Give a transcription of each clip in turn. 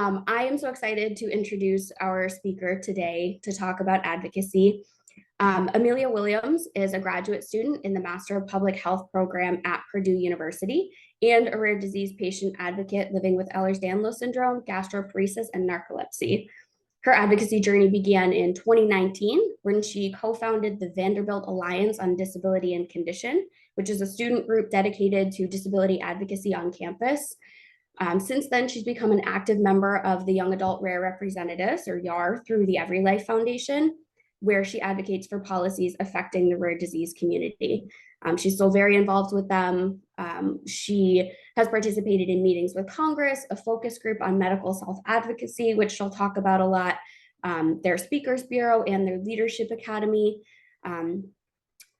I am so excited to introduce our speaker today to talk about advocacy. Amelia Williams is a graduate student in the Master of Public Health program at Purdue University and a rare disease patient advocate living with Ehlers-Danlos syndrome, gastroparesis, and narcolepsy. Her advocacy journey began in 2019 when she co-founded the Vanderbilt Alliance on Disability and Condition, which is a student group dedicated to disability advocacy on campus. Since then, she's become an active member of the Young Adult Rare Representatives, or YAR, through the Every Life Foundation, where she advocates for policies affecting the rare disease community. She's still very involved with them. She has participated in meetings with Congress, a focus group on medical self-advocacy, which she'll talk about a lot, their Speakers Bureau, and their Leadership Academy.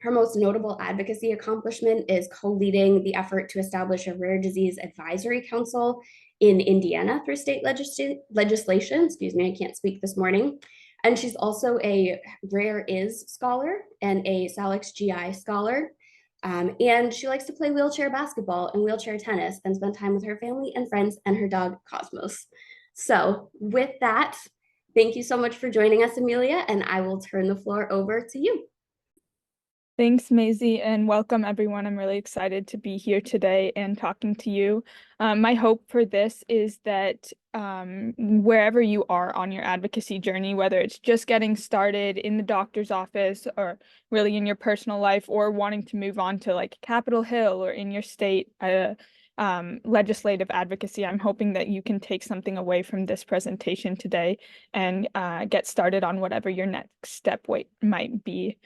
Her most notable advocacy accomplishment is co-leading the effort to establish a rare disease advisory council in Indiana through state legislation. Excuse me, I can't speak this morning. And she's also a Rare Is scholar and a Salix GI scholar. And she likes to play wheelchair basketball and wheelchair tennis and spend time with her family and friends and her dog, Cosmos. So with that, thank you so much for joining us, Amelia, and I will turn the floor over to you. Thanks, Maisie, and welcome everyone. I'm really excited to be here today and talking to you. My hope for this is that wherever you are on your advocacy journey, whether it's just getting started in the doctor's office or really in your personal life or wanting to move on to like Capitol Hill or in your state legislative advocacy, I'm hoping that you can take something away from this presentation today and get started on whatever your next step might be.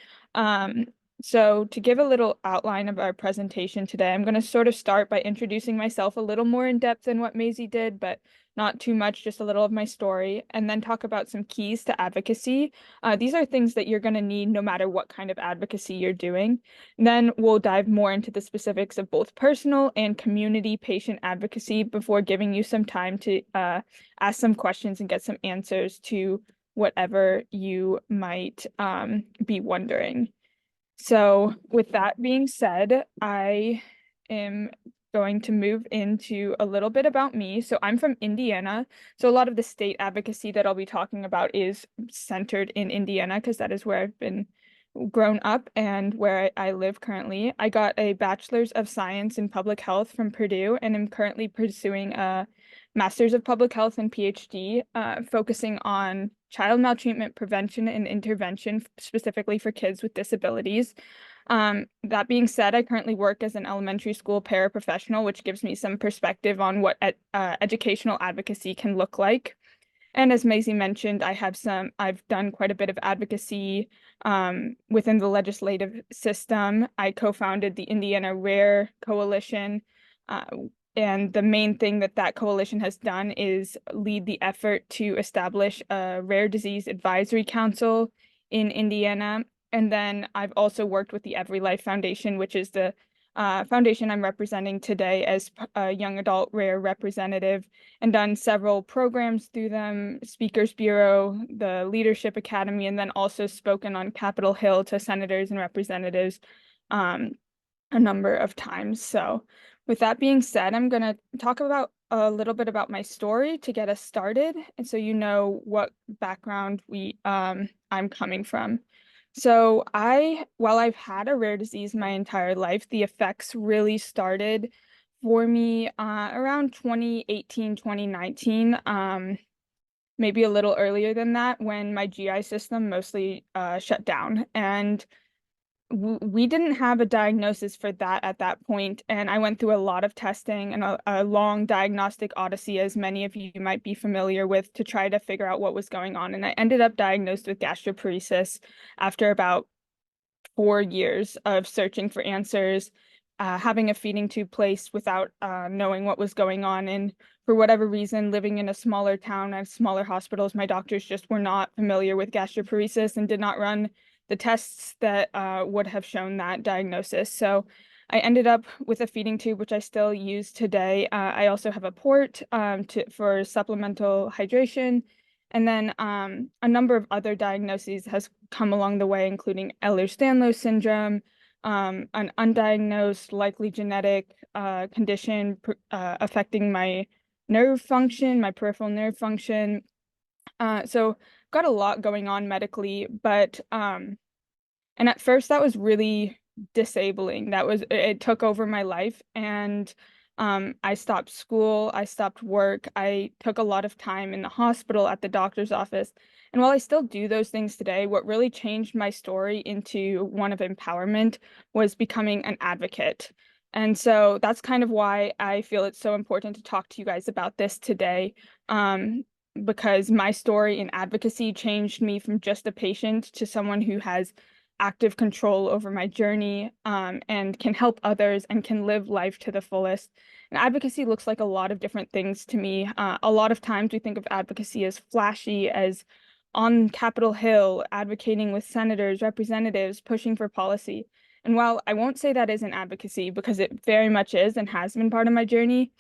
So to give a little outline of our presentation today, I'm going to sort of start by introducing myself a little more in depth than what Maisie did, but not too much, just a little of my story, and then talk about some keys to advocacy. These are things that you're going to need no matter what kind of advocacy you're doing. And then we'll dive more into the specifics of both personal and community patient advocacy before giving you some time to ask some questions and get some answers to whatever you might be wondering. So with that being said, I am going to move into a little bit about me. So I'm from Indiana. So a lot of the state advocacy that I'll be talking about is centered in Indiana because that is where I've been grown up and where I live currently. I got a bachelor's of science in public health from Purdue and am currently pursuing a master's of public health and PhD, focusing on child maltreatment prevention and intervention, specifically for kids with disabilities. That being said, I currently work as an elementary school paraprofessional, which gives me some perspective on what educational advocacy can look like. And as Maisie mentioned, I've done quite a bit of advocacy within the legislative system. I co-founded the Indiana Rare Coalition, and the main thing that coalition has done is lead the effort to establish a rare disease advisory council in Indiana. And then I've also worked with the Every Life Foundation, which is the foundation I'm representing today as a young adult rare representative, and done several programs through them, Speakers Bureau, the Leadership Academy, and then also spoken on Capitol Hill to senators and representatives a number of times. So with that being said, I'm going to talk about a little bit about my story to get us started, and so you know what background I'm coming from. So while I've had a rare disease my entire life, the effects really started for me around 2018, 2019, maybe a little earlier than that, when my GI system mostly shut down. And we didn't have a diagnosis for that at that point, and I went through a lot of testing and a long diagnostic odyssey, as many of you might be familiar with, to try to figure out what was going on. And I ended up diagnosed with gastroparesis after about 4 years of searching for answers, having a feeding tube placed without knowing what was going on. And for whatever reason, living in a smaller town and smaller hospitals, my doctors just were not familiar with gastroparesis and did not run the tests that would have shown that diagnosis. So I ended up with a feeding tube, which I still use today. I also have a port for supplemental hydration. And then a number of other diagnoses has come along the way, including Ehlers-Danlos syndrome, an undiagnosed, likely genetic condition affecting my nerve function, my peripheral nerve function. So got a lot going on medically, but and at first that was really disabling. It took over my life, and I stopped school, I stopped work, I took a lot of time in the hospital at the doctor's office. And while I still do those things today, what really changed my story into one of empowerment was becoming an advocate. And so that's kind of why I feel it's so important to talk to you guys about this today. Because my story in advocacy changed me from just a patient to someone who has active control over my journey, and can help others and can live life to the fullest. And advocacy looks like a lot of different things to me. A lot of times we think of advocacy as flashy, as on Capitol Hill, advocating with senators, representatives, pushing for policy. And while I won't say that isn't advocacy, because it very much is and has been part of my journey,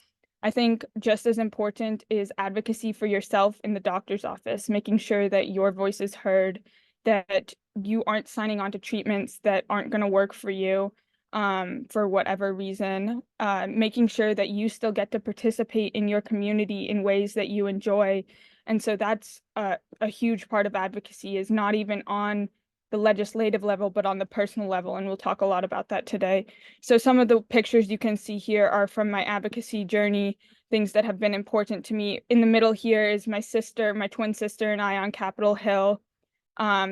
I think just as important is advocacy for yourself in the doctor's office, making sure that your voice is heard, that you aren't signing on to treatments that aren't going to work for you, for whatever reason, making sure that you still get to participate in your community in ways that you enjoy. And so that's a huge part of advocacy, is not even on the legislative level, but on the personal level. And we'll talk a lot about that today. So some of the pictures you can see here are from my advocacy journey, things that have been important to me. In the middle here is my sister, my twin sister, and I on Capitol Hill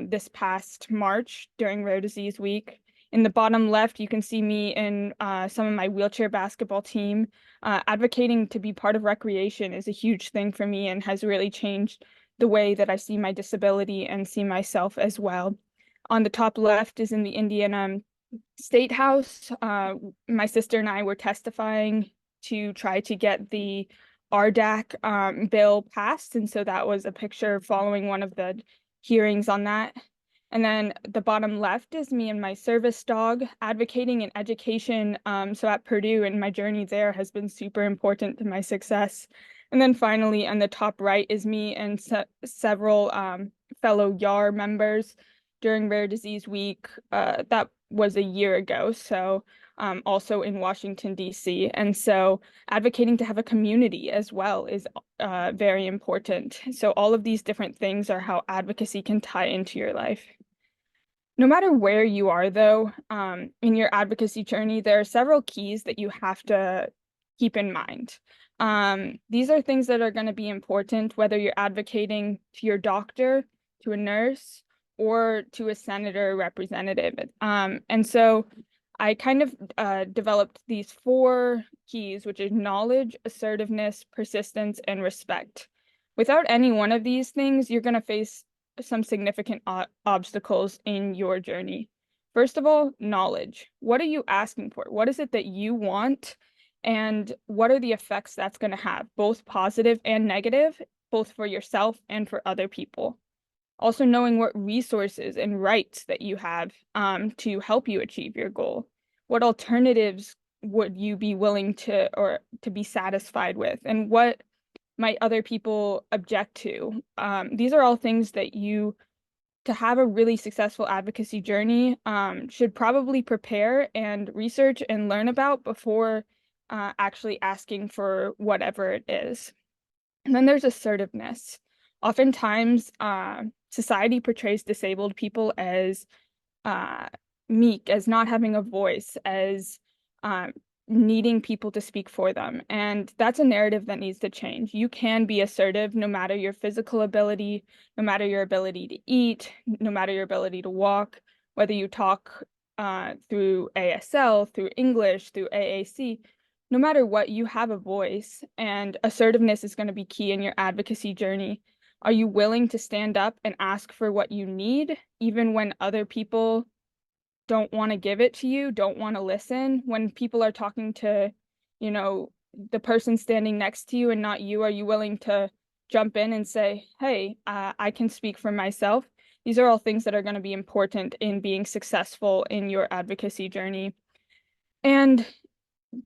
this past March during Rare Disease Week. In the bottom left, you can see me in some of my wheelchair basketball team. Advocating to be part of recreation is a huge thing for me and has really changed the way that I see my disability and see myself as well. On the top left is in the Indiana State House. My sister and I were testifying to try to get the RDAC bill passed, and so that was a picture following one of the hearings on that. And then the bottom left is me and my service dog advocating in education. So at Purdue, and my journey there has been super important to my success. And then finally, on the top right is me and several fellow YAR members during Rare Disease Week. That was a year ago, so also in Washington, D.C. And so advocating to have a community as well is very important. So all of these different things are how advocacy can tie into your life. No matter where you are, though, in your advocacy journey, there are several keys that you have to keep in mind. These are things that are going to be important, whether you're advocating to your doctor, to a nurse, or to a senator or representative. And so I kind of developed these 4 keys, which is knowledge, assertiveness, persistence, and respect. Without any one of these things, you're going to face some significant obstacles in your journey. First of all, knowledge. What are you asking for? What is it that you want? And what are the effects that's going to have, both positive and negative, both for yourself and for other people? Also knowing what resources and rights that you have to help you achieve your goal. What alternatives would you be willing to, or to be satisfied with? And what might other people object to? These are all things that you, to have a really successful advocacy journey, should probably prepare and research and learn about before actually asking for whatever it is. And then there's assertiveness. Oftentimes, society portrays disabled people as meek, as not having a voice, as needing people to speak for them. And that's a narrative that needs to change. You can be assertive no matter your physical ability, no matter your ability to eat, no matter your ability to walk, whether you talk through ASL, through English, through AAC. No matter what, you have a voice, and assertiveness is going to be key in your advocacy journey. Are you willing to stand up and ask for what you need, even when other people don't want to give it to you, don't want to listen? When people are talking to, the person standing next to you and not you, are you willing to jump in and say, hey, I can speak for myself? These are all things that are going to be important in being successful in your advocacy journey. And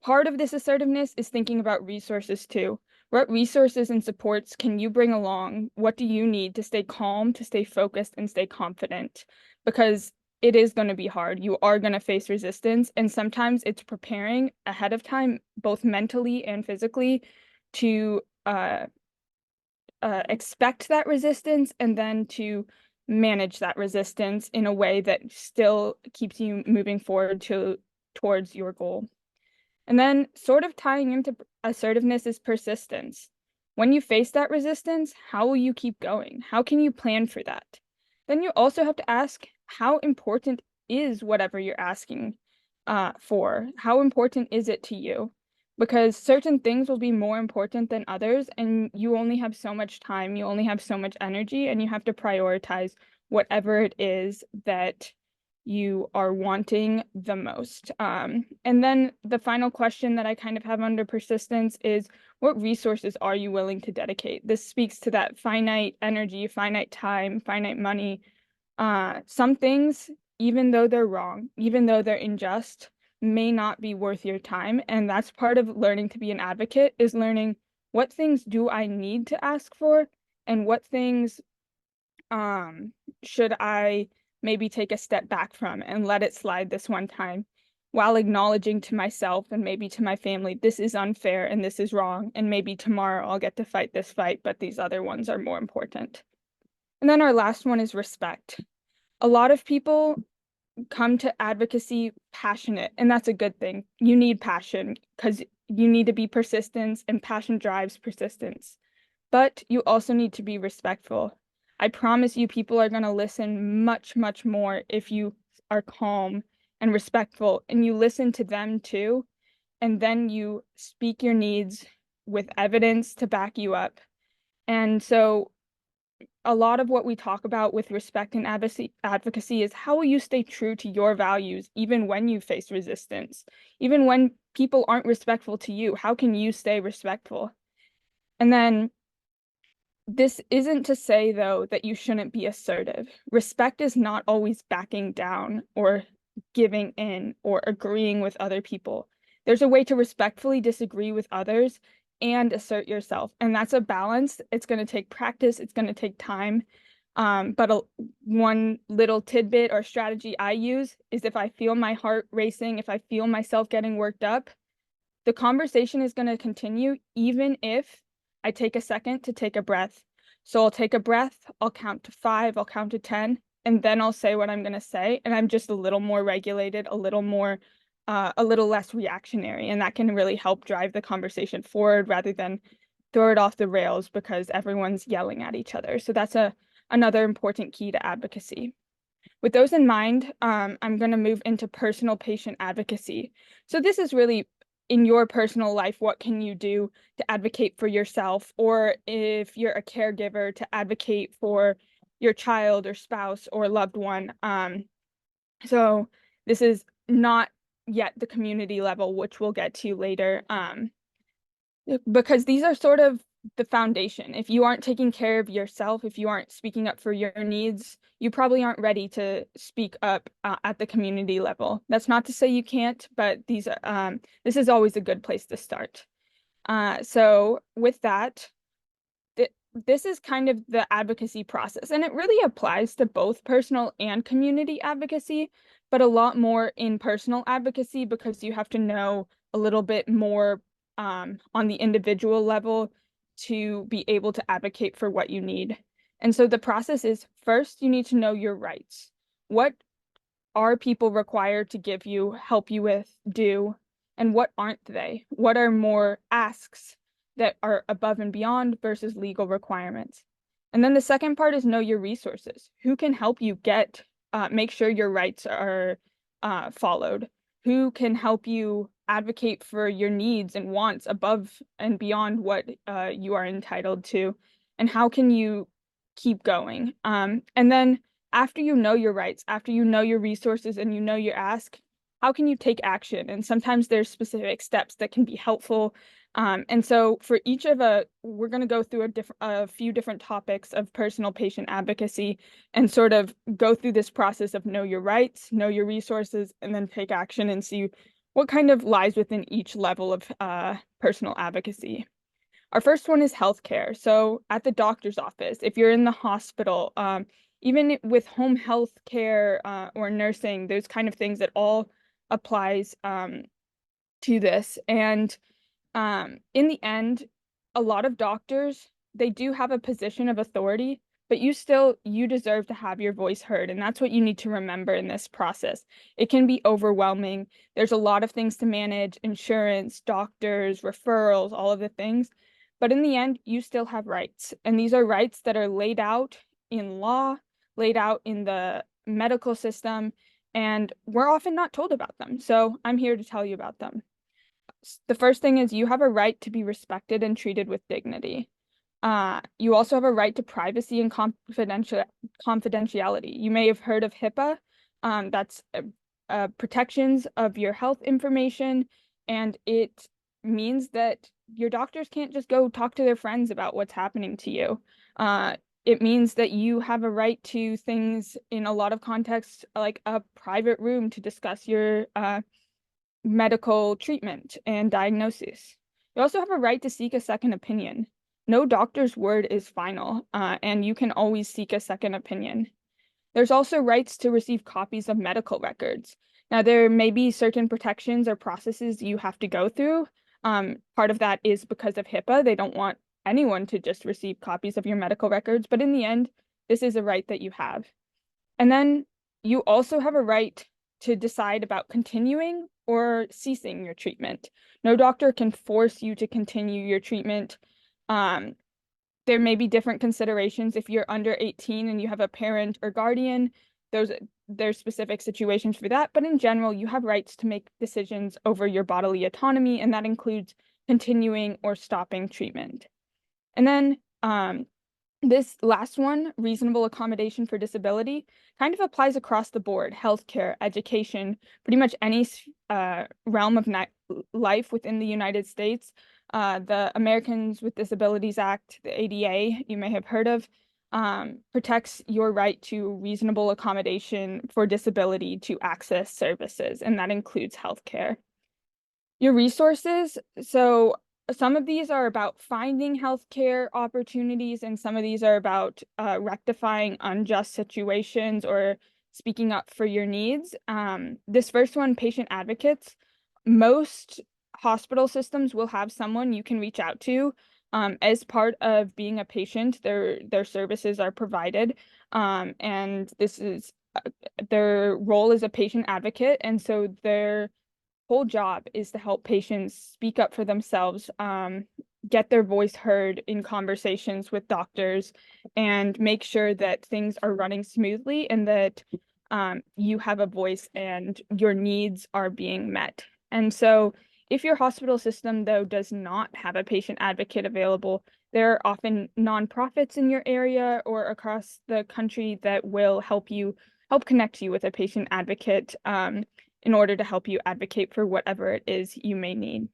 part of this assertiveness is thinking about resources too. What resources and supports can you bring along? What do you need to stay calm, to stay focused, and stay confident? Because it is going to be hard. You are going to face resistance, and sometimes it's preparing ahead of time, both mentally and physically, to expect that resistance and then to manage that resistance in a way that still keeps you moving forward towards your goal. And then sort of tying into assertiveness is persistence. When you face that resistance, how will you keep going? How can you plan for that? Then you also have to ask, how important is whatever you're asking for? How important is it to you? Because certain things will be more important than others, and you only have so much time, you only have so much energy, and you have to prioritize whatever it is that you are wanting the most. And then the final question that I kind of have under persistence is, what resources are you willing to dedicate? This speaks to that finite energy, finite time, finite money. Some things, even though they're wrong, even though they're unjust, may not be worth your time. And that's part of learning to be an advocate, is learning what things do I need to ask for and what things should I maybe take a step back from and let it slide this one time, while acknowledging to myself and maybe to my family, this is unfair and this is wrong, and maybe tomorrow I'll get to fight this fight, but these other ones are more important. And then our last one is respect. A lot of people come to advocacy passionate, and that's a good thing. You need passion because you need to be persistent, and passion drives persistence. But you also need to be respectful. I promise you, people are going to listen much, much more if you are calm and respectful and you listen to them too. And then you speak your needs with evidence to back you up. And so a lot of what we talk about with respect and advocacy is, how will you stay true to your values even when you face resistance? Even when people aren't respectful to you, how can you stay respectful? And then this isn't to say, though, that you shouldn't be assertive. Respect is not always backing down or giving in or agreeing with other people. There's a way to respectfully disagree with others and assert yourself. And that's a balance. It's going to take practice. It's going to take time. But one little tidbit or strategy I use is, if I feel my heart racing, if I feel myself getting worked up, the conversation is going to continue even if I take a second to take a breath. So I'll take a breath, I'll count to 5, I'll count to 10, and then I'll say what I'm going to say. And I'm just a little more regulated, a little less reactionary. And that can really help drive the conversation forward rather than throw it off the rails because everyone's yelling at each other. So that's another important key to advocacy. With those in mind, I'm going to move into personal patient advocacy. So this is really, in your personal life, what can you do to advocate for yourself, or if you're a caregiver, to advocate for your child or spouse or loved one. So this is not yet the community level, which we'll get to later, because these are sort of the foundation. If you aren't taking care of yourself, if you aren't speaking up for your needs, you probably aren't ready to speak up at the community level. That's not to say you can't, but this is always a good place to start. So with that, this is kind of the advocacy process, and it really applies to both personal and community advocacy, but a lot more in personal advocacy because you have to know a little bit more on the individual level to be able to advocate for what you need. And so the process is, first, you need to know your rights. What are people required to give you, help you with, do, and what aren't they? What are more asks that are above and beyond versus legal requirements? And then the second part is know your resources. Who can help you make sure your rights are followed? Who can help you advocate for your needs and wants above and beyond what you are entitled to? And how can you keep going? And then after you know your rights, after you know your resources and you know your ask, how can you take action? And sometimes there's specific steps that can be helpful. And so for each of we're going to go through a few different topics of personal patient advocacy and sort of go through this process of know your rights, know your resources, and then take action and see what kind of lies within each level of personal advocacy. Our first one is healthcare. So at the doctor's office, if you're in the hospital, even with home health care or nursing, those kind of things, that all applies to this. And in the end, a lot of doctors, they do have a position of authority, but you deserve to have your voice heard. And that's what you need to remember in this process. It can be overwhelming. There's a lot of things to manage, insurance, doctors, referrals, all of the things. But in the end, you still have rights. And these are rights that are laid out in law, laid out in the medical system, and we're often not told about them. So I'm here to tell you about them. The first thing is you have a right to be respected and treated with dignity. You also have a right to privacy and confidentiality. You may have heard of HIPAA. That's protections of your health information, and it means that your doctors can't just go talk to their friends about what's happening to you. It means that you have a right to things in a lot of contexts, like a private room to discuss your medical treatment and diagnosis. You also have a right to seek a second opinion. No doctor's word is final, and you can always seek a second opinion. There's also rights to receive copies of medical records. Now, there may be certain protections or processes you have to go through. Part of that is because of HIPAA. They don't want anyone to just receive copies of your medical records, but in the end, this is a right that you have. And then you also have a right to decide about continuing or ceasing your treatment. No doctor can force you to continue your treatment. There may be different considerations if you're under 18 and you have a parent or guardian. There's specific situations for that, but in general, you have rights to make decisions over your bodily autonomy, and that includes continuing or stopping treatment. And then this last one, reasonable accommodation for disability, kind of applies across the board: healthcare, education, pretty much any realm of life within the United States. The Americans with Disabilities Act, the ADA, you may have heard of, protects your right to reasonable accommodation for disability to access services, and that includes healthcare. Your resources, so some of these are about finding healthcare opportunities, and some of these are about rectifying unjust situations or speaking up for your needs. This first one, patient advocates, most hospital systems will have someone you can reach out to. As part of being a patient, their services are provided, and this is their role as a patient advocate, and so their whole job is to help patients speak up for themselves, get their voice heard in conversations with doctors, and make sure that things are running smoothly and that you have a voice and your needs are being met. And so if your hospital system, though, does not have a patient advocate available, there are often nonprofits in your area or across the country that will help connect you with a patient advocate in order to help you advocate for whatever it is you may need.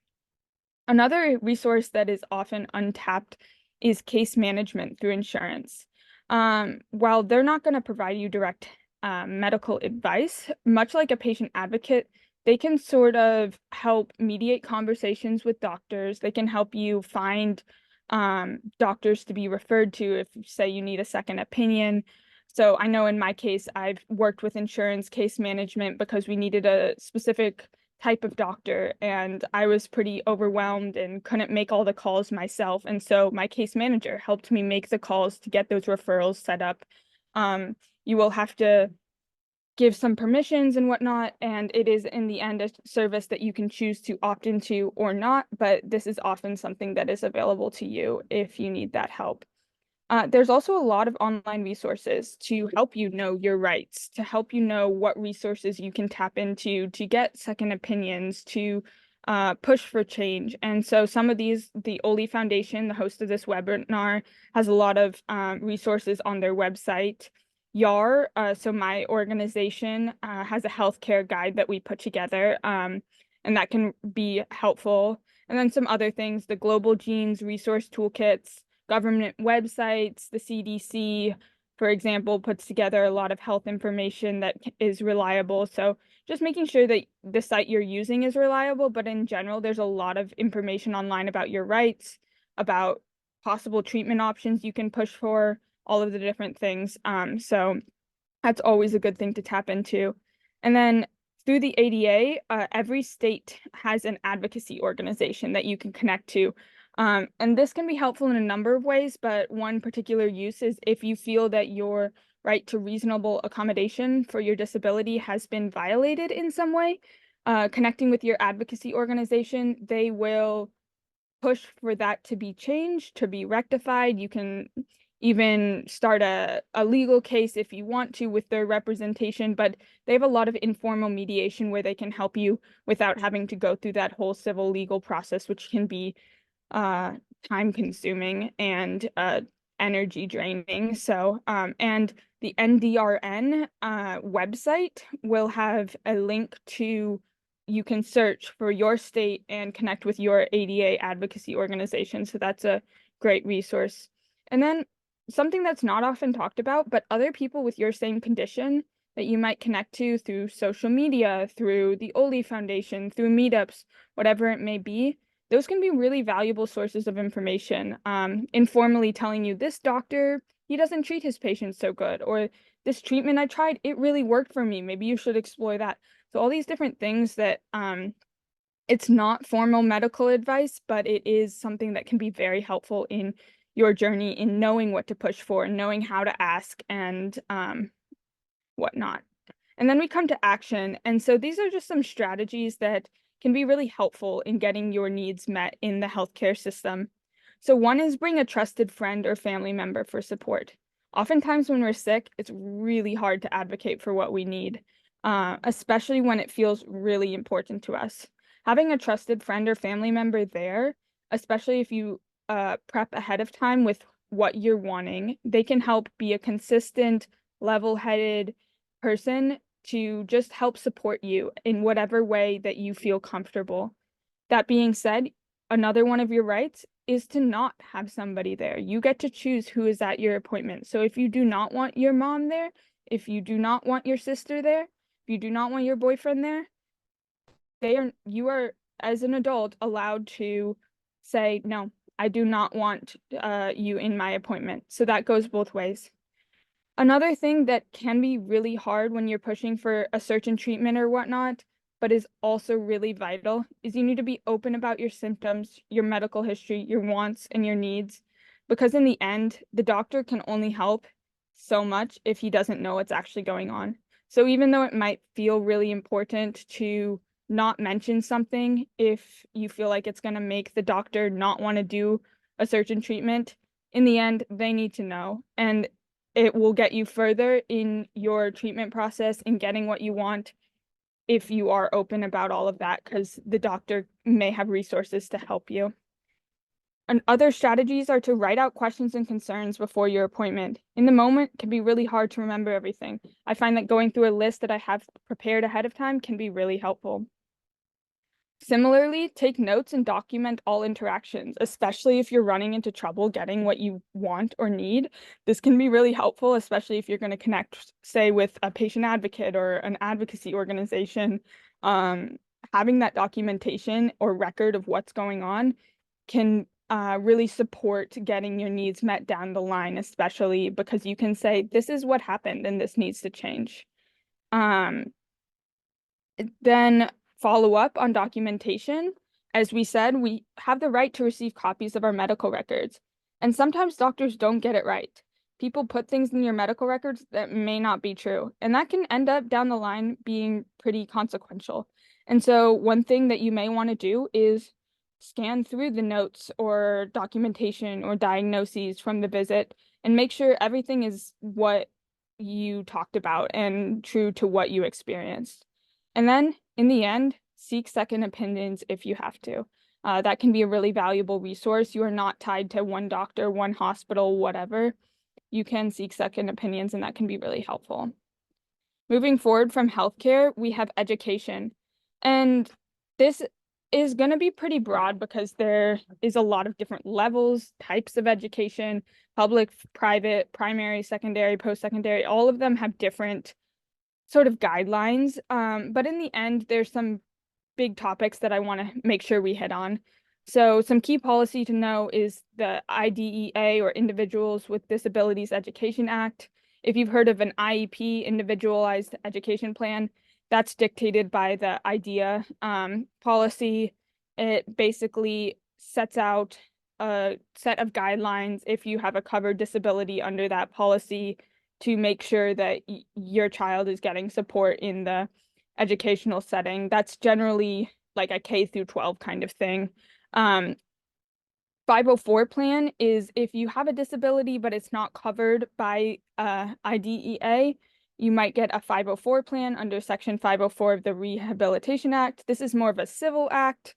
Another resource that is often untapped is case management through insurance. While they're not going to provide you direct medical advice, much like a patient advocate, they can sort of help mediate conversations with doctors. They can help you find doctors to be referred to if, say, you need a second opinion. So I know in my case, I've worked with insurance case management because we needed a specific type of doctor, and I was pretty overwhelmed and couldn't make all the calls myself. And so my case manager helped me make the calls to get those referrals set up. You will have to give some permissions and whatnot, and it is in the end a service that you can choose to opt into or not, but this is often something that is available to you if you need that help. There's also a lot of online resources to help you know your rights, to help you know what resources you can tap into to get second opinions, to push for change. And so some of these, the Oley Foundation, the host of this webinar, has a lot of resources on their website. YAR, so my organization, has a healthcare guide that we put together, and that can be helpful. And then some other things, the Global Genes resource toolkits, government websites, the CDC, for example, puts together a lot of health information that is reliable. So just making sure that the site you're using is reliable, but in general, there's a lot of information online about your rights, about possible treatment options you can push for, all of the different things. So that's always a good thing to tap into. And then through the ADA, every state has an advocacy organization that you can connect to. And this can be helpful in a number of ways, but one particular use is if you feel that your right to reasonable accommodation for your disability has been violated in some way, connecting with your advocacy organization, they will push for that to be changed, to be rectified. You can even start a legal case if you want to with their representation, but they have a lot of informal mediation where they can help you without having to go through that whole civil legal process, which can be time consuming and energy draining. So, and the NDRN website will have a link to, you can search for your state and connect with your ADA advocacy organization. So that's a great resource. And then something that's not often talked about, but other people with your same condition that you might connect to through social media, through the Oley Foundation, through meetups, whatever it may be, those can be really valuable sources of information. Informally telling you, this doctor, he doesn't treat his patients so good, or this treatment I tried, it really worked for me. Maybe you should explore that. So all these different things that it's not formal medical advice, but it is something that can be very helpful in your journey in knowing what to push for, knowing how to ask, and whatnot. And then we come to action. And so these are just some strategies that can be really helpful in getting your needs met in the healthcare system. So one is bring a trusted friend or family member for support. Oftentimes when we're sick, it's really hard to advocate for what we need, especially when it feels really important to us. Having a trusted friend or family member there, especially if you prep ahead of time with what you're wanting, they can help be a consistent, level-headed person to just help support you in whatever way that you feel comfortable. That being said, another one of your rights is to not have somebody there. You get to choose who is at your appointment. So if you do not want your mom there, if you do not want your sister there, if you do not want your boyfriend there, you are, as an adult, allowed to say, no, I do not want you in my appointment. So that goes both ways. Another thing that can be really hard when you're pushing for a certain treatment or whatnot, but is also really vital, is you need to be open about your symptoms, your medical history, your wants, and your needs. Because in the end, the doctor can only help so much if he doesn't know what's actually going on. So even though it might feel really important to not mention something, if you feel like it's going to make the doctor not want to do a certain treatment, in the end, they need to know. And it will get you further in your treatment process and getting what you want if you are open about all of that, because the doctor may have resources to help you. And other strategies are to write out questions and concerns before your appointment. In the moment, it can be really hard to remember everything. I find that going through a list that I have prepared ahead of time can be really helpful. Similarly, take notes and document all interactions, especially if you're running into trouble getting what you want or need. This can be really helpful, especially if you're going to connect, say, with a patient advocate or an advocacy organization. Having that documentation or record of what's going on can really support getting your needs met down the line, especially because you can say, this is what happened and this needs to change. Then follow up on documentation. As we said, we have the right to receive copies of our medical records. And sometimes doctors don't get it right. People put things in your medical records that may not be true. And that can end up down the line being pretty consequential. And so one thing that you may want to do is scan through the notes or documentation or diagnoses from the visit and make sure everything is what you talked about and true to what you experienced. And then in the end, seek second opinions if you have to. That can be a really valuable resource. You are not tied to one doctor, one hospital, whatever. You can seek second opinions, and that can be really helpful. Moving forward from healthcare, we have education. And this is going to be pretty broad because there is a lot of different levels, types of education, public, private, primary, secondary, post-secondary. All of them have different sort of guidelines. But in the end, there's some big topics that I want to make sure we hit on. So some key policy to know is the IDEA, or Individuals with Disabilities Education Act. If you've heard of an IEP, Individualized Education Plan, that's dictated by the IDEA policy. It basically sets out a set of guidelines if you have a covered disability under that policy to make sure that your child is getting support in the educational setting. That's generally like a K through 12 kind of thing. 504 plan is if you have a disability, but it's not covered by IDEA, you might get a 504 plan under Section 504 of the Rehabilitation Act. This is more of a civil act.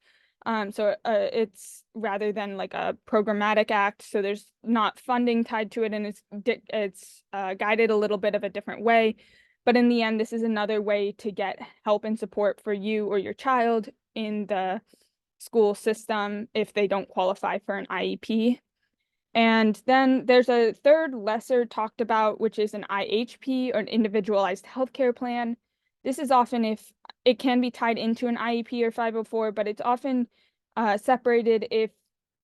So it's rather than like a programmatic act. So there's not funding tied to it, and it's guided a little bit of a different way. But in the end, this is another way to get help and support for you or your child in the school system if they don't qualify for an IEP. And then there's a third lesser talked about, which is an IHP, or an individualized healthcare plan. This is often if it can be tied into an IEP or 504, but it's often separated if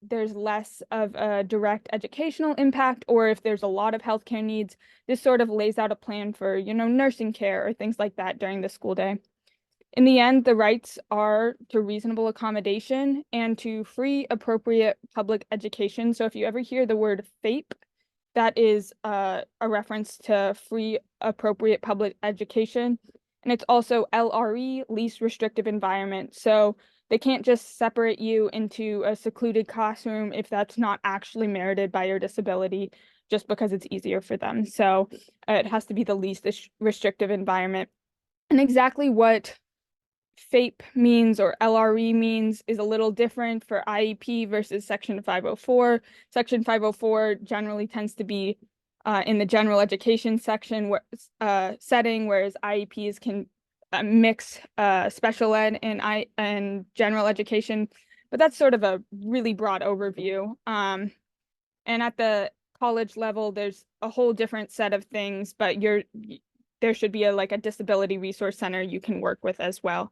there's less of a direct educational impact or if there's a lot of healthcare needs. This sort of lays out a plan for, nursing care or things like that during the school day. In the end, the rights are to reasonable accommodation and to free, appropriate public education. So if you ever hear the word FAPE, that is a reference to free, appropriate public education. And it's also LRE, least restrictive environment. So they can't just separate you into a secluded classroom if that's not actually merited by your disability, just because it's easier for them. So it has to be the least restrictive environment. And exactly what FAPE means or LRE means is a little different for IEP versus Section 504. Section 504 generally tends to be in the general education section setting, whereas IEPs can mix special ed and general education. But that's sort of a really broad overview. And at the college level, there's a whole different set of things, but there should be a disability resource center you can work with as well.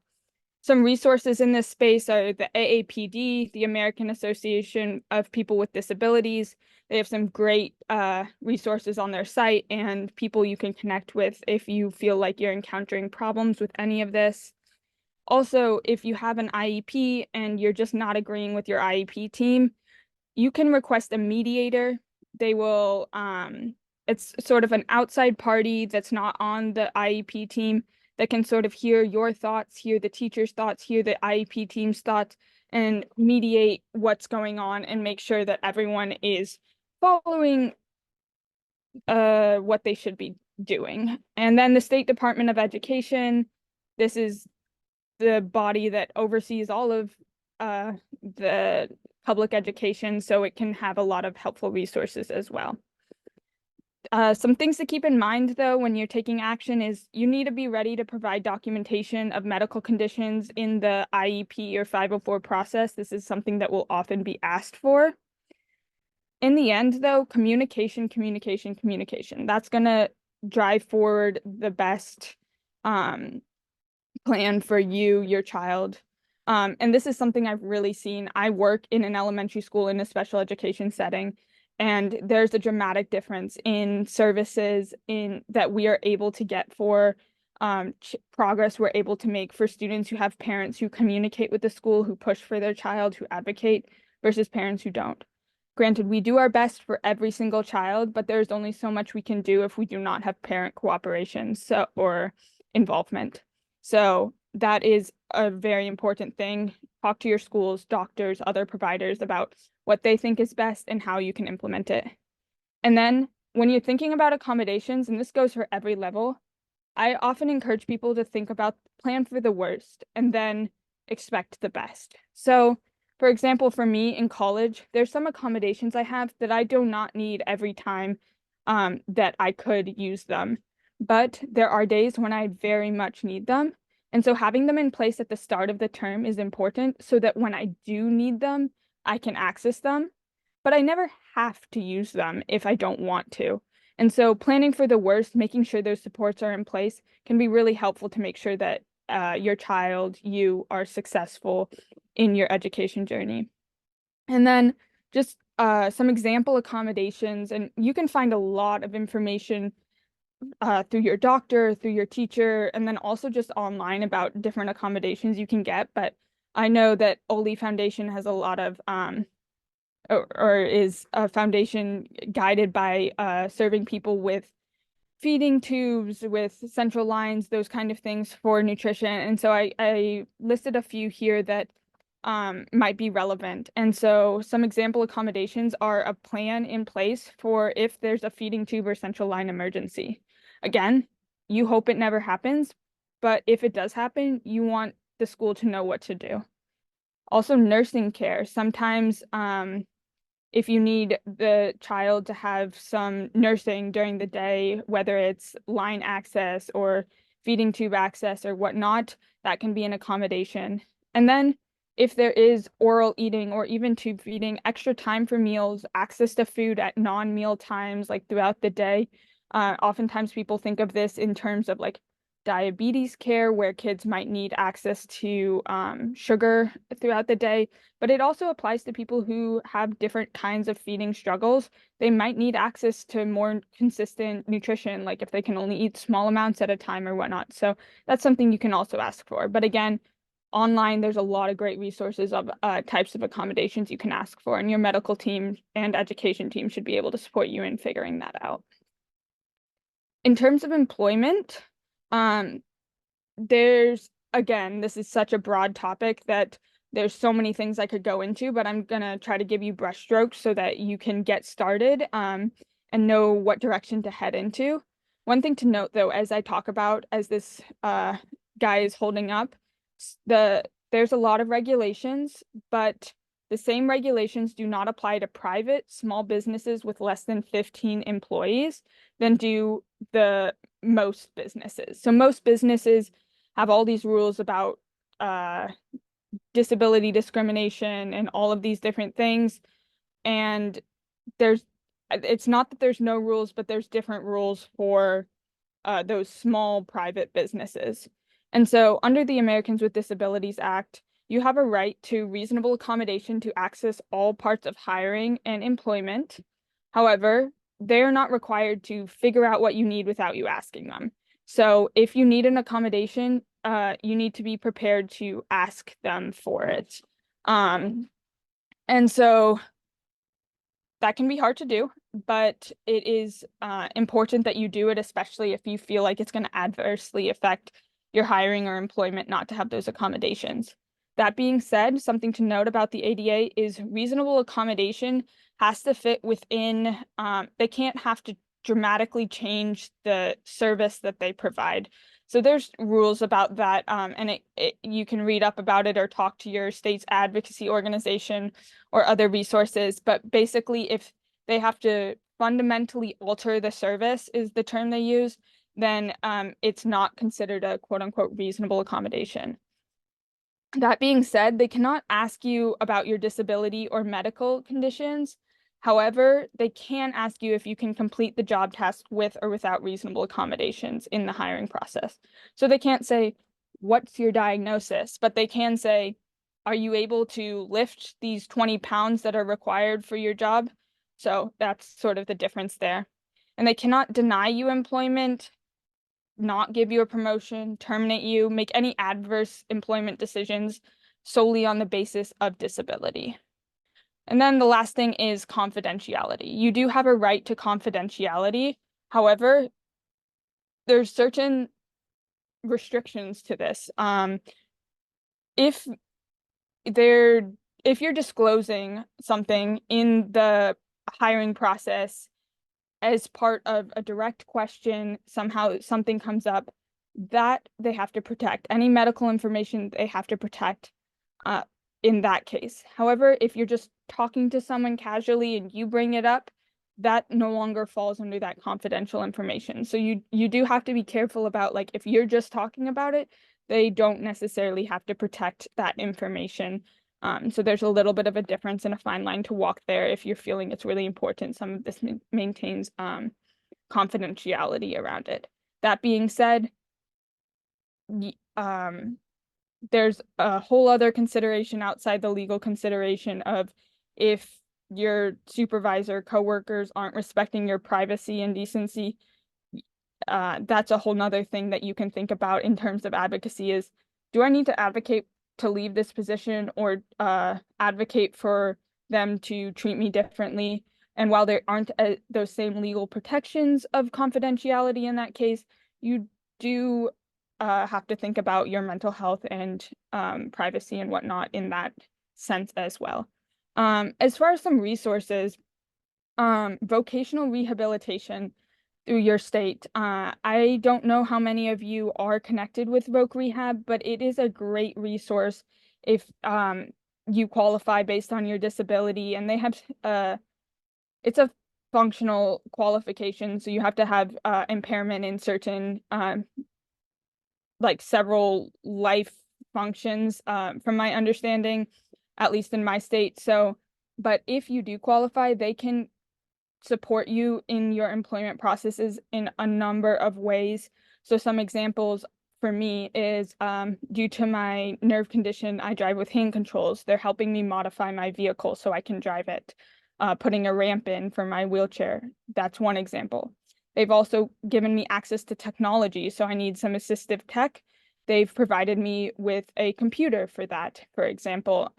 Some resources in this space are the AAPD, the American Association of People with Disabilities. They have some great resources on their site and people you can connect with if you feel like you're encountering problems with any of this. Also, if you have an IEP and you're just not agreeing with your IEP team, you can request a mediator. They will, it's sort of an outside party that's not on the IEP team that can sort of hear your thoughts, hear the teacher's thoughts, hear the IEP team's thoughts, and mediate what's going on and make sure that everyone is following what they should be doing. And then the State Department of Education, this is the body that oversees all of the public education, so it can have a lot of helpful resources as well. Some things to keep in mind, though, when you're taking action is you need to be ready to provide documentation of medical conditions in the IEP or 504 process. This is something that will often be asked for. In the end, though, communication. That's going to drive forward the best plan for you, your child. And this is something I've really seen. I work in an elementary school in a special education setting, and there's a dramatic difference in services that we are able to get for progress we're able to make for students who have parents who communicate with the school, who push for their child, who advocate, versus parents who don't. Granted, we do our best for every single child, but there's only so much we can do if we do not have parent cooperation or involvement. So that is a very important thing. Talk to your schools, doctors, other providers about what they think is best and how you can implement it. And then when you're thinking about accommodations, and this goes for every level, I often encourage people to think about plan for the worst and then expect the best. So, for example, for me in college, there's some accommodations I have that I do not need every time that I could use them. But there are days when I very much need them. And so having them in place at the start of the term is important so that when I do need them, I can access them. But I never have to use them if I don't want to. And so planning for the worst, making sure those supports are in place can be really helpful to make sure that your child, you are successful in your education journey. And then just some example accommodations, and you can find a lot of information through your doctor, through your teacher, and then also just online about different accommodations you can get. But I know that Oley Foundation has a lot of or is a foundation guided by serving people with feeding tubes, with central lines, those kind of things for nutrition. And so I listed a few here that might be relevant. And so some example accommodations are a plan in place for if there's a feeding tube or central line emergency. Again, you hope it never happens, but if it does happen, you want the school to know what to do. Also, nursing care. Sometimes if you need the child to have some nursing during the day, whether it's line access or feeding tube access or whatnot, that can be an accommodation. And then if there is oral eating or even tube feeding, extra time for meals, access to food at non-meal times, like throughout the day. Oftentimes people think of this in terms of like diabetes care, where kids might need access to sugar throughout the day, but it also applies to people who have different kinds of feeding struggles. They might need access to more consistent nutrition, like if they can only eat small amounts at a time or whatnot. So that's something you can also ask for. But again, online, there's a lot of great resources of types of accommodations you can ask for, and your medical team and education team should be able to support you in figuring that out. In terms of employment, there's, again, this is such a broad topic that there's so many things I could go into, but I'm gonna try to give you brushstrokes so that you can get started and know what direction to head into. One thing to note though, as I talk about, as this guy is holding up, there's a lot of regulations, but the same regulations do not apply to private small businesses with less than 15 employees than do the most businesses. So most businesses have all these rules about disability discrimination and all of these different things. And it's not that there's no rules, but there's different rules for those small private businesses. And so under the Americans with Disabilities Act, you have a right to reasonable accommodation to access all parts of hiring and employment. However, they're not required to figure out what you need without you asking them. So if you need an accommodation, you need to be prepared to ask them for it. And so that can be hard to do, but it is important that you do it, especially if you feel like it's going to adversely affect your hiring or employment not to have those accommodations. That being said, something to note about the ADA is reasonable accommodation has to fit within, they can't have to dramatically change the service that they provide. So there's rules about that, and you can read up about it or talk to your state's advocacy organization or other resources. But basically, if they have to fundamentally alter the service, is the term they use, then it's not considered a quote unquote reasonable accommodation. That being said, they cannot ask you about your disability or medical conditions. However, they can ask you if you can complete the job task with or without reasonable accommodations in the hiring process. So they can't say, what's your diagnosis? But they can say, are you able to lift these 20 pounds that are required for your job? So that's sort of the difference there. And they cannot deny you employment, not give you a promotion, terminate you, make any adverse employment decisions solely on the basis of disability. And then the last thing is confidentiality. You do have a right to confidentiality. However, there's certain restrictions to this. If you're disclosing something in the hiring process as part of a direct question, somehow something comes up, that they have to protect. Any medical information they have to protect in that case. However, if you're just talking to someone casually and you bring it up, that no longer falls under that confidential information. So you do have to be careful about, like, if you're just talking about it, they don't necessarily have to protect that information. So there's a little bit of a difference and a fine line to walk there if you're feeling it's really important. Some of this maintains confidentiality around it. That being said, there's a whole other consideration outside the legal consideration of if your supervisor, coworkers aren't respecting your privacy and decency. That's a whole nother thing that you can think about in terms of advocacy is, do I need to advocate to leave this position or advocate for them to treat me differently. And while there aren't those same legal protections of confidentiality in that case, you do have to think about your mental health and privacy and whatnot in that sense as well. As far as some resources, vocational rehabilitation through your state. I don't know how many of you are connected with Voc Rehab, but it is a great resource if you qualify based on your disability, and they have it's a functional qualification, so you have to have impairment in certain like several life functions, from my understanding, at least in my state. So, but if you do qualify, they can support you in your employment processes in a number of ways. So some examples for me is due to my nerve condition, I drive with hand controls. They're helping me modify my vehicle so I can drive it. Putting a ramp in for my wheelchair. That's one example. They've also given me access to technology, so I need some assistive tech. They've provided me with a computer for that, for example.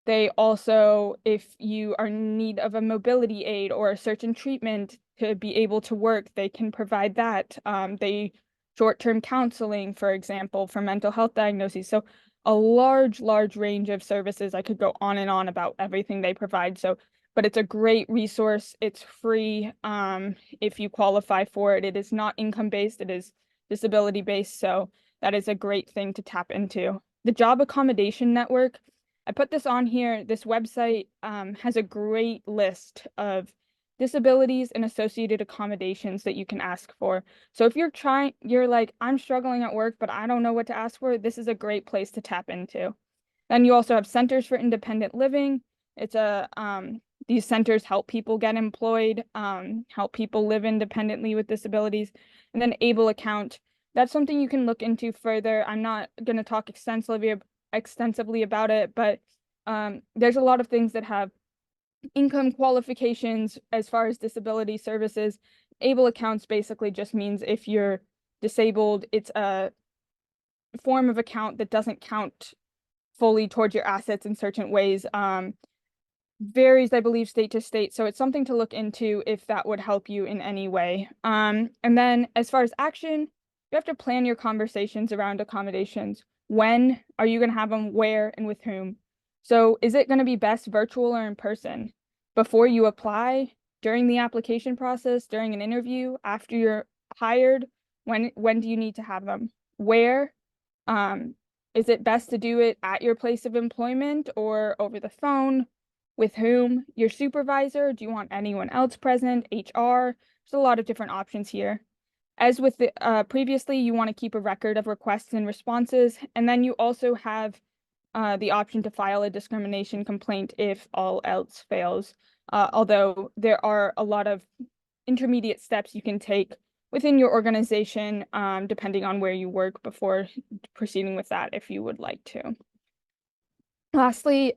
They also, if you are in need of a mobility aid or a certain treatment to be able to work, they can provide that. They short-term counseling, for example, for mental health diagnoses. So a large range of services. I could go on and on about everything they provide. So, but it's a great resource. It's free if you qualify for it. It is not income-based. It is disability-based. So that is a great thing to tap into. The Job Accommodation Network, I put this on here. This website has a great list of disabilities and associated accommodations that you can ask for. So if you're like, I'm struggling at work, but I don't know what to ask for, this is a great place to tap into. Then you also have Centers for Independent Living. It's these centers help people get employed, help people live independently with disabilities. And then Able Account, that's something you can look into further. I'm not going to talk extensively about it, but there's a lot of things that have income qualifications as far as disability services. Able accounts basically just means if you're disabled, it's a form of account that doesn't count fully towards your assets in certain ways. Varies, I believe, state to state. So it's something to look into if that would help you in any way. And then as far as action, you have to plan your conversations around accommodations. When are you going to have them? Where and with whom? So is it going to be best virtual or in person? Before you apply, during the application process, during an interview, after you're hired, when do you need to have them? Where? Is it best to do it at your place of employment or over the phone? With whom? Your supervisor? Do you want anyone else present? HR? There's a lot of different options here. As with the previously, you want to keep a record of requests and responses, and then you also have the option to file a discrimination complaint if all else fails. Although there are a lot of intermediate steps you can take within your organization, depending on where you work, before proceeding with that if you would like to. Lastly,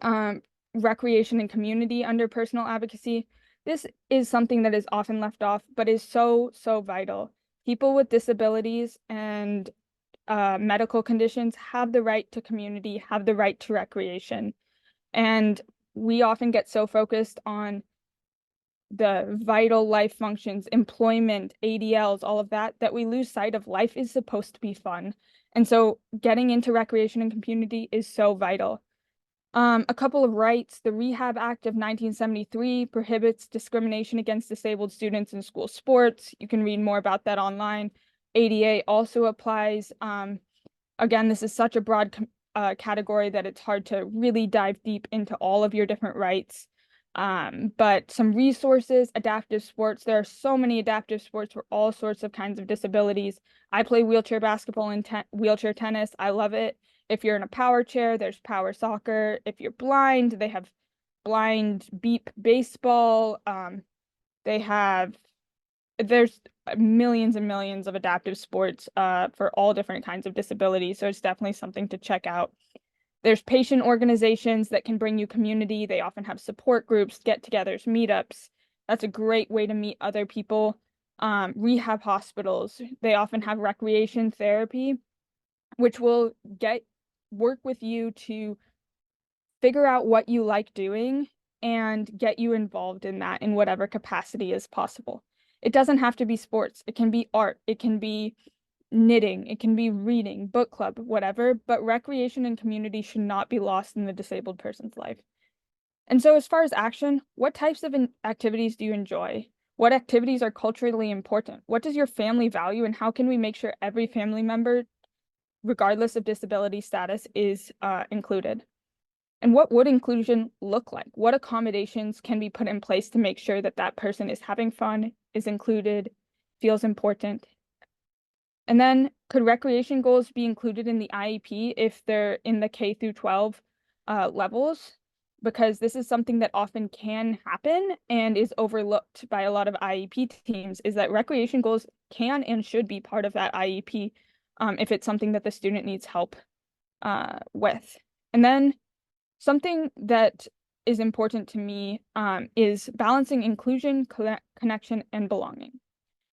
recreation and community under personal advocacy. This is something that is often left off, but is so vital. People with disabilities and medical conditions have the right to community, have the right to recreation. And we often get so focused on the vital life functions, employment, ADLs, all of that, that we lose sight of life is supposed to be fun. And so getting into recreation and community is so vital. A couple of rights. The Rehab Act of 1973 prohibits discrimination against disabled students in school sports. You can read more about that online. ADA also applies. Again, this is such a broad category that it's hard to really dive deep into all of your different rights. But some resources, adaptive sports. There are so many adaptive sports for all sorts of kinds of disabilities. I play wheelchair basketball and wheelchair tennis. I love it. If you're in a power chair, there's power soccer. If you're blind, they have blind beep baseball. There's millions and millions of adaptive sports for all different kinds of disabilities. So it's definitely something to check out. There's patient organizations that can bring you community. They often have support groups, get-togethers, meetups. That's a great way to meet other people. Rehab hospitals, they often have recreation therapy, which will work with you to figure out what you like doing and get you involved in that in whatever capacity is possible. It doesn't have to be sports. It can be art. It can be knitting. It can be reading, book club, whatever, but recreation and community should not be lost in the disabled person's life. And so as far as action, what types of activities do you enjoy? What activities are culturally important? What does your family value, and how can we make sure every family member, regardless of disability status, is included? And what would inclusion look like? What accommodations can be put in place to make sure that that person is having fun, is included, feels important? And then could recreation goals be included in the IEP if they're in the K through 12 levels? Because this is something that often can happen and is overlooked by a lot of IEP teams, is that recreation goals can and should be part of that IEP if it's something that the student needs help with. And then something that is important to me is balancing inclusion, connection, and belonging.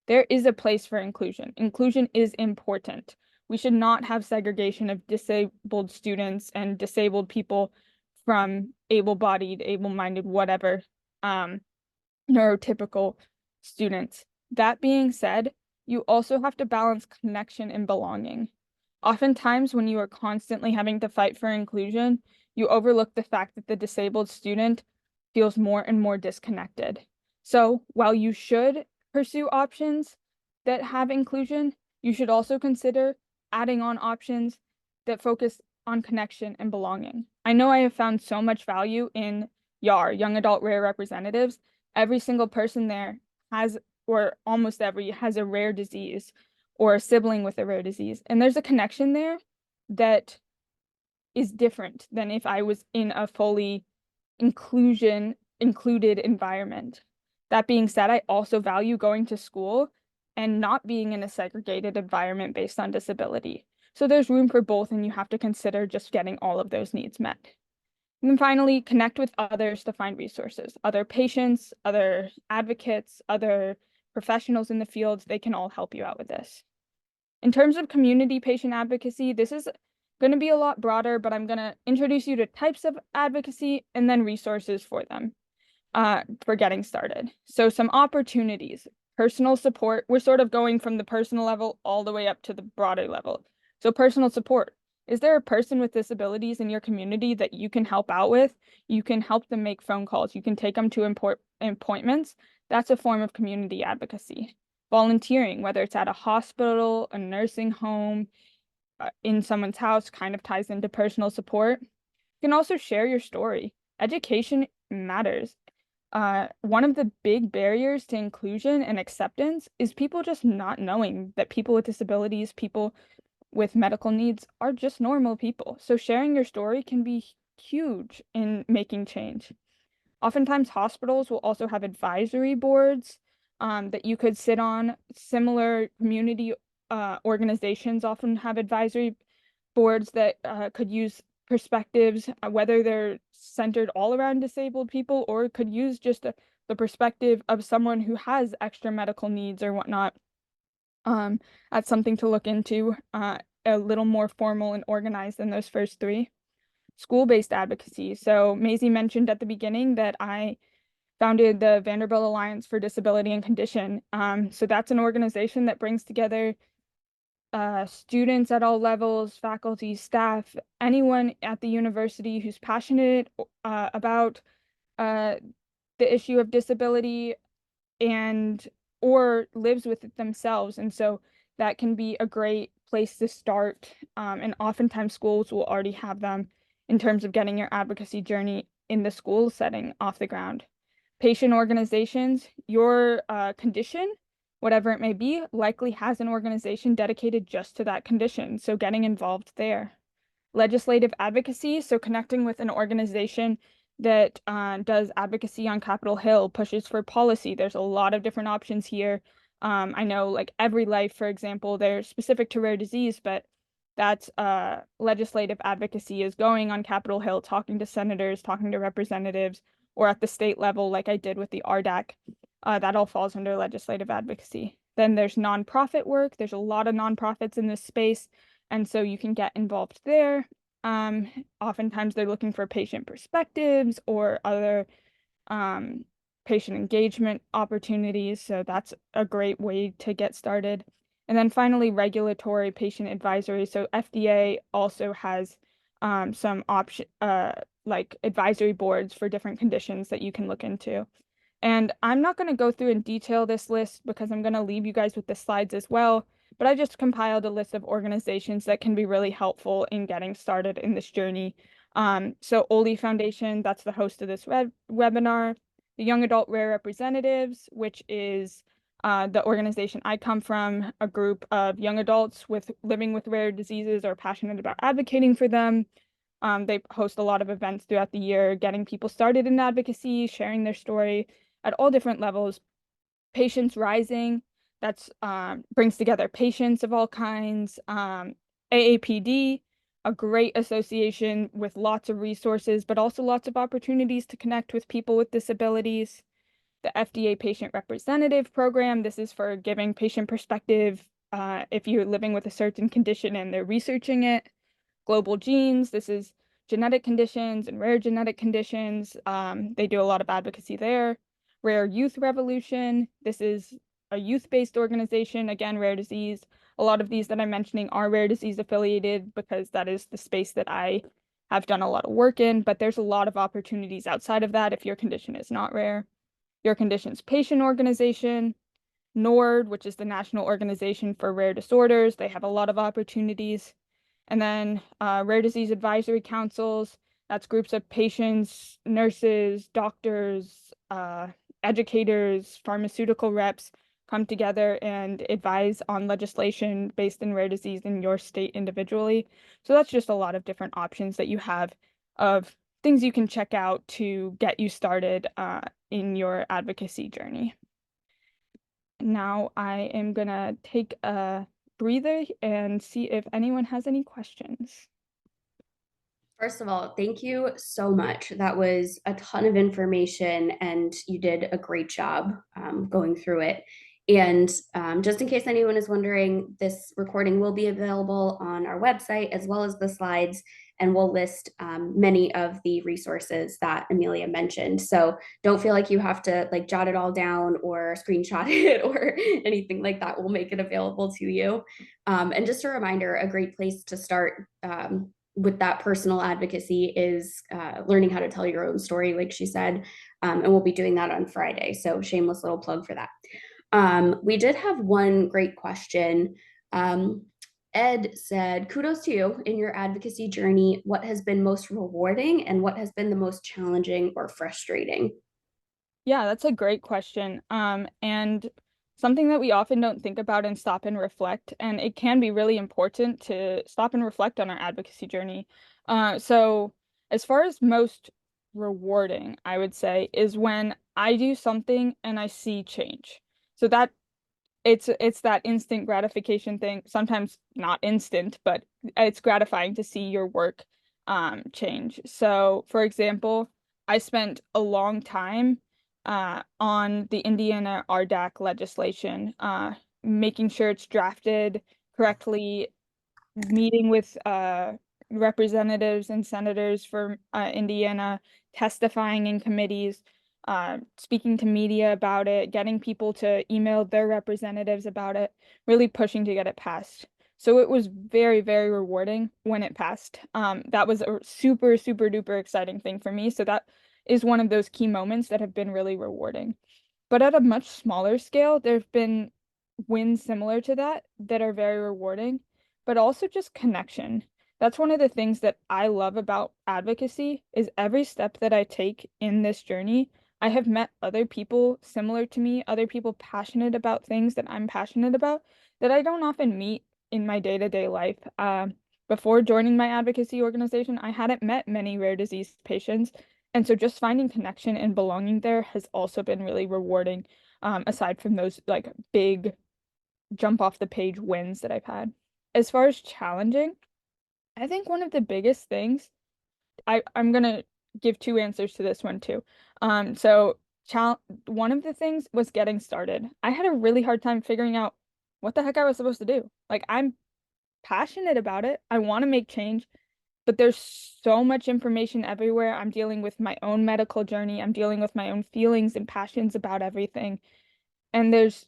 There is a place for inclusion. Inclusion is important. We should not have segregation of disabled students and disabled people from able-bodied, able-minded, whatever, neurotypical students. That being said, you also have to balance connection and belonging. Oftentimes, when you are constantly having to fight for inclusion, you overlook the fact that the disabled student feels more and more disconnected. So while you should pursue options that have inclusion, you should also consider adding on options that focus on connection and belonging. I know I have found so much value in YAR, Young Adult Rare Representatives. Every single person there has, or almost every, has a rare disease or a sibling with a rare disease. And there's a connection there that is different than if I was in a fully included environment. That being said, I also value going to school and not being in a segregated environment based on disability. So there's room for both, and you have to consider just getting all of those needs met. And then finally, connect with others to find resources, other patients, other advocates, other professionals in the field. They can all help you out with this. In terms of community patient advocacy, this is going to be a lot broader, but I'm going to introduce you to types of advocacy and then resources for them for getting started. So some opportunities, personal support. We're sort of going from the personal level all the way up to the broader level. So personal support. Is there a person with disabilities in your community that you can help out with? You can help them make phone calls. You can take them to appointments. That's a form of community advocacy. Volunteering, whether it's at a hospital, a nursing home, in someone's house, kind of ties into personal support. You can also share your story. Education matters. One of the big barriers to inclusion and acceptance is people just not knowing that people with disabilities, people with medical needs are just normal people. So sharing your story can be huge in making change. Oftentimes hospitals will also have advisory boards that you could sit on. Similar community organizations often have advisory boards that could use perspectives, whether they're centered all around disabled people or could use just the perspective of someone who has extra medical needs or whatnot. That's something to look into, a little more formal and organized than those first three. School-based advocacy. So Maisie mentioned at the beginning that I founded the Vanderbilt Alliance for Disability and Condition. So that's an organization that brings together students at all levels, faculty, staff, anyone at the university who's passionate about the issue of disability and or lives with it themselves. And so that can be a great place to start. And oftentimes schools will already have them in terms of getting your advocacy journey in the school setting off the ground. Patient organizations, your condition, whatever it may be, likely has an organization dedicated just to that condition. So getting involved there. Legislative advocacy, so connecting with an organization that does advocacy on Capitol Hill, pushes for policy. There's a lot of different options here. I know like Every Life, for example, they're specific to rare disease, but that's legislative advocacy is going on Capitol Hill, talking to senators, talking to representatives, or at the state level, like I did with the RDAC. That all falls under legislative advocacy. Then there's nonprofit work. There's a lot of nonprofits in this space, and so you can get involved there. Oftentimes they're looking for patient perspectives or other um, patient engagement opportunities. So that's a great way to get started. And then finally, regulatory patient advisory. So FDA also has some option like advisory boards for different conditions that you can look into. And I'm not going to go through in detail this list because I'm going to leave you guys with the slides as well. But I just compiled a list of organizations that can be really helpful in getting started in this journey. So Oley Foundation, that's the host of this webinar. The Young Adult Rare Representatives, which is the organization I come from, a group of young adults living with rare diseases or passionate about advocating for them. They host a lot of events throughout the year, getting people started in advocacy, sharing their story at all different levels. Patients Rising, that's brings together patients of all kinds. AAPD, a great association with lots of resources, but also lots of opportunities to connect with people with disabilities. The FDA Patient Representative Program, this is for giving patient perspective if you're living with a certain condition and they're researching it. Global Genes, this is genetic conditions and rare genetic conditions. They do a lot of advocacy there. Rare Youth Revolution, this is a youth-based organization, again, rare disease. A lot of these that I'm mentioning are rare disease affiliated because that is the space that I have done a lot of work in, but there's a lot of opportunities outside of that if your condition is not rare. Your Condition's Patient Organization, NORD, which is the National Organization for Rare Disorders, they have a lot of opportunities. And then rare disease advisory councils, that's groups of patients, nurses, doctors, educators, pharmaceutical reps come together and advise on legislation based in rare disease in your state individually. So that's just a lot of different options that you have of things you can check out to get you started in your advocacy journey. Now I am gonna take a breather and see if anyone has any questions. First of all, thank you so much. That was a ton of information, and you did a great job going through it. And just in case anyone is wondering, this recording will be available on our website as well as the slides, and we'll list many of the resources that Amelia mentioned. So don't feel like you have to like jot it all down or screenshot it or anything like that. We'll make it available to you. And just a reminder, a great place to start with that personal advocacy is learning how to tell your own story, like she said. And we'll be doing that on Friday. So shameless little plug for that. We did have one great question. Ed said, kudos to you in your advocacy journey. What has been most rewarding and what has been the most challenging or frustrating? Yeah, that's a great question. And something that we often don't think about and stop and reflect. And it can be really important to stop and reflect on our advocacy journey. So as far as most rewarding, I would say, is when I do something and I see change. So that it's that instant gratification thing. Sometimes not instant, but it's gratifying to see your work change. So for example, I spent a long time on the Indiana RDAC legislation, making sure it's drafted correctly, meeting with representatives and senators for Indiana, testifying in committees, speaking to media about it, getting people to email their representatives about it, really pushing to get it passed. So it was very, very rewarding when it passed. That was a super, super duper exciting thing for me. So that is one of those key moments that have been really rewarding. But at a much smaller scale, there have been wins similar to that that are very rewarding, but also just connection. That's one of the things that I love about advocacy is every step that I take in this journey, I have met other people similar to me, other people passionate about things that I'm passionate about that I don't often meet in my day-to-day life. Before joining my advocacy organization, I hadn't met many rare disease patients. And so just finding connection and belonging there has also been really rewarding, aside from those like big jump off the page wins that I've had. As far as challenging, I think one of the biggest things, I'm gonna give two answers to this one too. So one of the things was getting started. I had a really hard time figuring out what the heck I was supposed to do. Like I'm passionate about it. I want to make change. but there's so much information everywhere. I'm dealing with my own medical journey. I'm dealing with my own feelings and passions about everything. And there's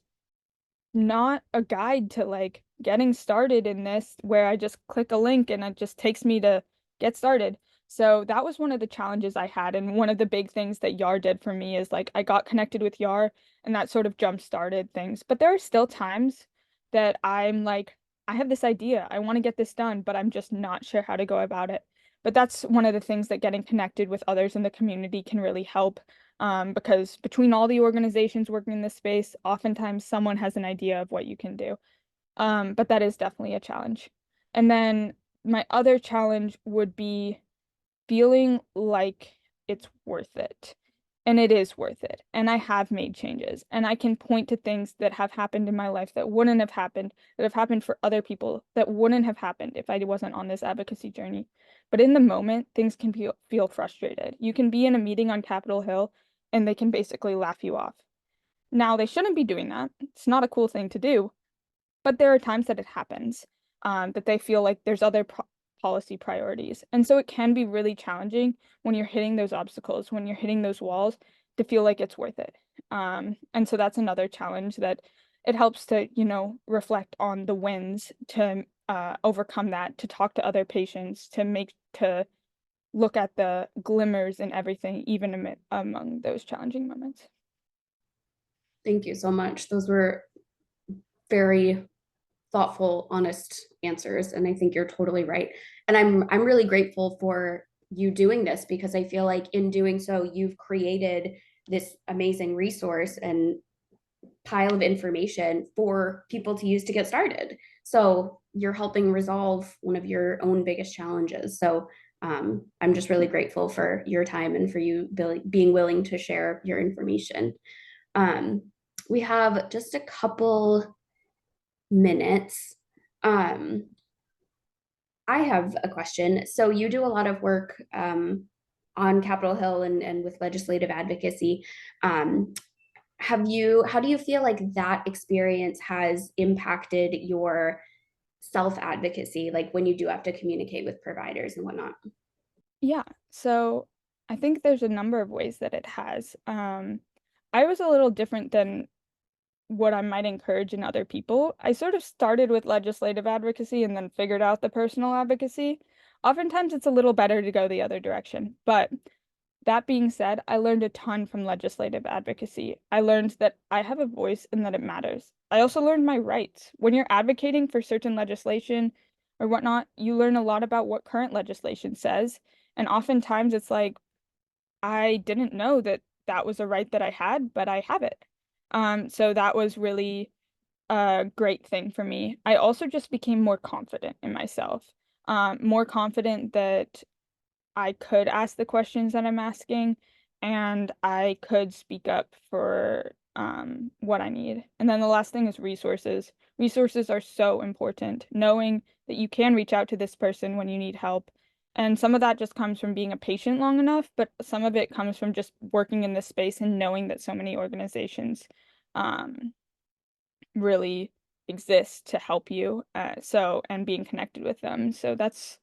not a guide to like getting started in this where I just click a link and it just takes me to get started. So that was one of the challenges I had. And one of the big things that YAR did for me is like I got connected with YAR and that sort of jump started things. But there are still times that I'm like, I have this idea, I want to get this done, but I'm just not sure how to go about it. But that's one of the things that getting connected with others in the community can really help, because between all the organizations working in this space, oftentimes someone has an idea of what you can do. But that is definitely a challenge. And then my other challenge would be feeling like it's worth it. And it is worth it. And I have made changes. And I can point to things that have happened in my life that wouldn't have happened, that have happened for other people that wouldn't have happened if I wasn't on this advocacy journey. But in the moment, things can feel frustrated. You can be in a meeting on Capitol Hill and they can basically laugh you off. Now, they shouldn't be doing that. It's not a cool thing to do, but there are times that it happens, that they feel like there's other policy priorities. And so it can be really challenging when you're hitting those obstacles, when you're hitting those walls, to feel like it's worth it. And so that's another challenge that it helps to, reflect on the wins, to overcome that, to talk to other patients, to look at the glimmers and everything, even among those challenging moments. Thank you so much. Those were very thoughtful, honest answers, and I think you're totally right. And I'm really grateful for you doing this because I feel like in doing so, you've created this amazing resource and pile of information for people to use to get started. So you're helping resolve one of your own biggest challenges. So I'm just really grateful for your time and for you being willing to share your information. Um, we have just a couple minutes. Um, I have a question. So you do a lot of work on Capitol Hill and with legislative advocacy. Um, how do you feel like that experience has impacted your self advocacy, like when you do have to communicate with providers and whatnot? Yeah, so I think there's a number of ways that it has. I was a little different than what I might encourage in other people. I sort of started with legislative advocacy and then figured out the personal advocacy. Oftentimes it's a little better to go the other direction. But that being said, I learned a ton from legislative advocacy. I learned that I have a voice and that it matters. I also learned my rights. When you're advocating for certain legislation or whatnot, you learn a lot about what current legislation says. And oftentimes it's like, I didn't know that that was a right that I had, but I have it. So that was really a great thing for me. I also just became more confident in myself, more confident that I could ask the questions that I'm asking and I could speak up for what I need. And then the last thing is resources. Resources are so important, knowing that you can reach out to this person when you need help. And some of that just comes from being a patient long enough, but some of it comes from just working in this space and knowing that so many organizations um, really exist to help you. And being connected with them. So that's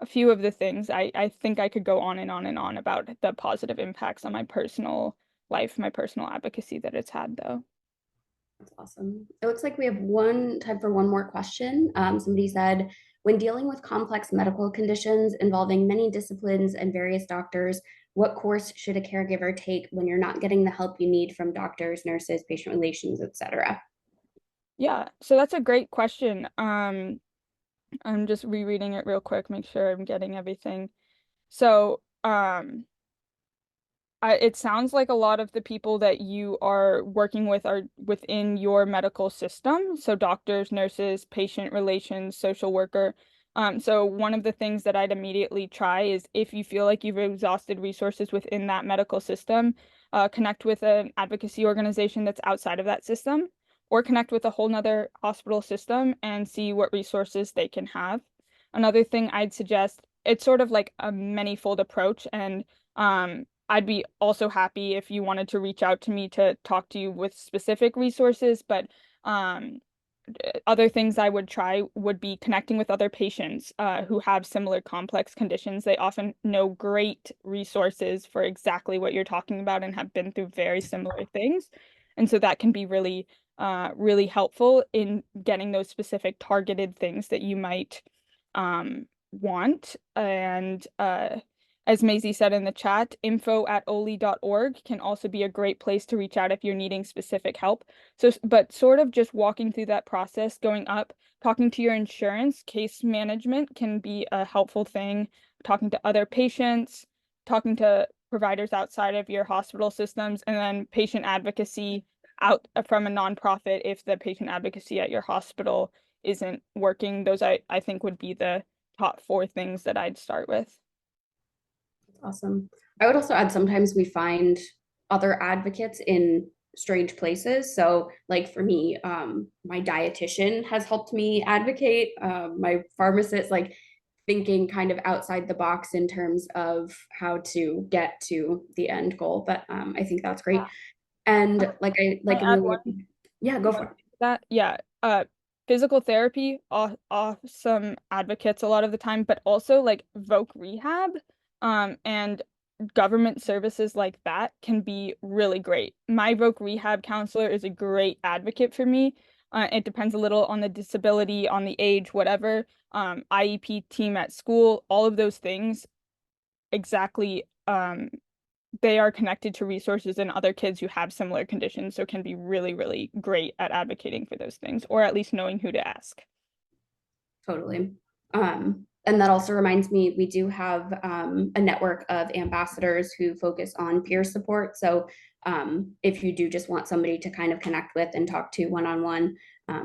a few of the things. I think I could go on and on and on about the positive impacts on my personal life, my personal advocacy that it's had, though. That's awesome. It looks like we have one time for one more question. Somebody said, when dealing with complex medical conditions involving many disciplines and various doctors, what course should a caregiver take when you're not getting the help you need from doctors, nurses, patient relations, etc.? Yeah, so that's a great question. I'm just rereading it real quick, make sure I'm getting everything. So, it sounds like a lot of the people that you are working with are within your medical system. So doctors, nurses, patient relations, social worker. So one of the things that I'd immediately try is if you feel like you've exhausted resources within that medical system, connect with an advocacy organization that's outside of that system, or connect with a whole nother hospital system and see what resources they can have. Another thing I'd suggest, it's sort of like a many-fold approach, and I'd be also happy if you wanted to reach out to me to talk to you with specific resources, but other things I would try would be connecting with other patients who have similar complex conditions. They often know great resources for exactly what you're talking about and have been through very similar things. And so that can be really, really helpful in getting those specific targeted things that you might want. And as Maisie said in the chat, info@oley.org can also be a great place to reach out if you're needing specific help. So, but sort of just walking through that process, going up, talking to your insurance, case management can be a helpful thing, talking to other patients, talking to providers outside of your hospital systems, and then patient advocacy out from a nonprofit if the patient advocacy at your hospital isn't working. Those I think would be the top 4 things that I'd start with. Awesome. I would also add sometimes we find other advocates in strange places. So like for me, my dietitian has helped me advocate, my pharmacist, like thinking kind of outside the box in terms of how to get to the end goal. But I think that's great. And like I add Amelia, one yeah, go for it. that yeah, physical therapy, awesome advocates a lot of the time, but also like voc rehab, and government services like that can be really great. My voc rehab counselor is a great advocate for me. It depends a little on the disability, on the age, whatever. IEP team at school, all of those things exactly. They are connected to resources and other kids who have similar conditions, so can be really, really great at advocating for those things, or at least knowing who to ask. Totally. And that also reminds me, we do have a network of ambassadors who focus on peer support. So if you do just want somebody to kind of connect with and talk to one-on-one,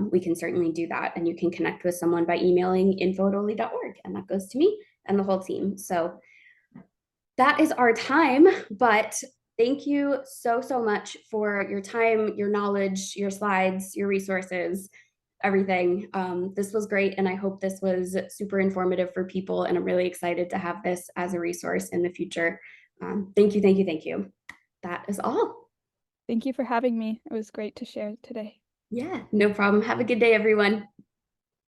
we can certainly do that. And you can connect with someone by emailing info@oley.org, and that goes to me and the whole team. So that is our time, but thank you so, so much for your time, your knowledge, your slides, your resources, everything. This was great, and I hope this was super informative for people, and I'm really excited to have this as a resource in the future. Thank you, thank you, thank you. That is all. Thank you for having me. It was great to share today. Yeah, no problem. Have a good day, everyone.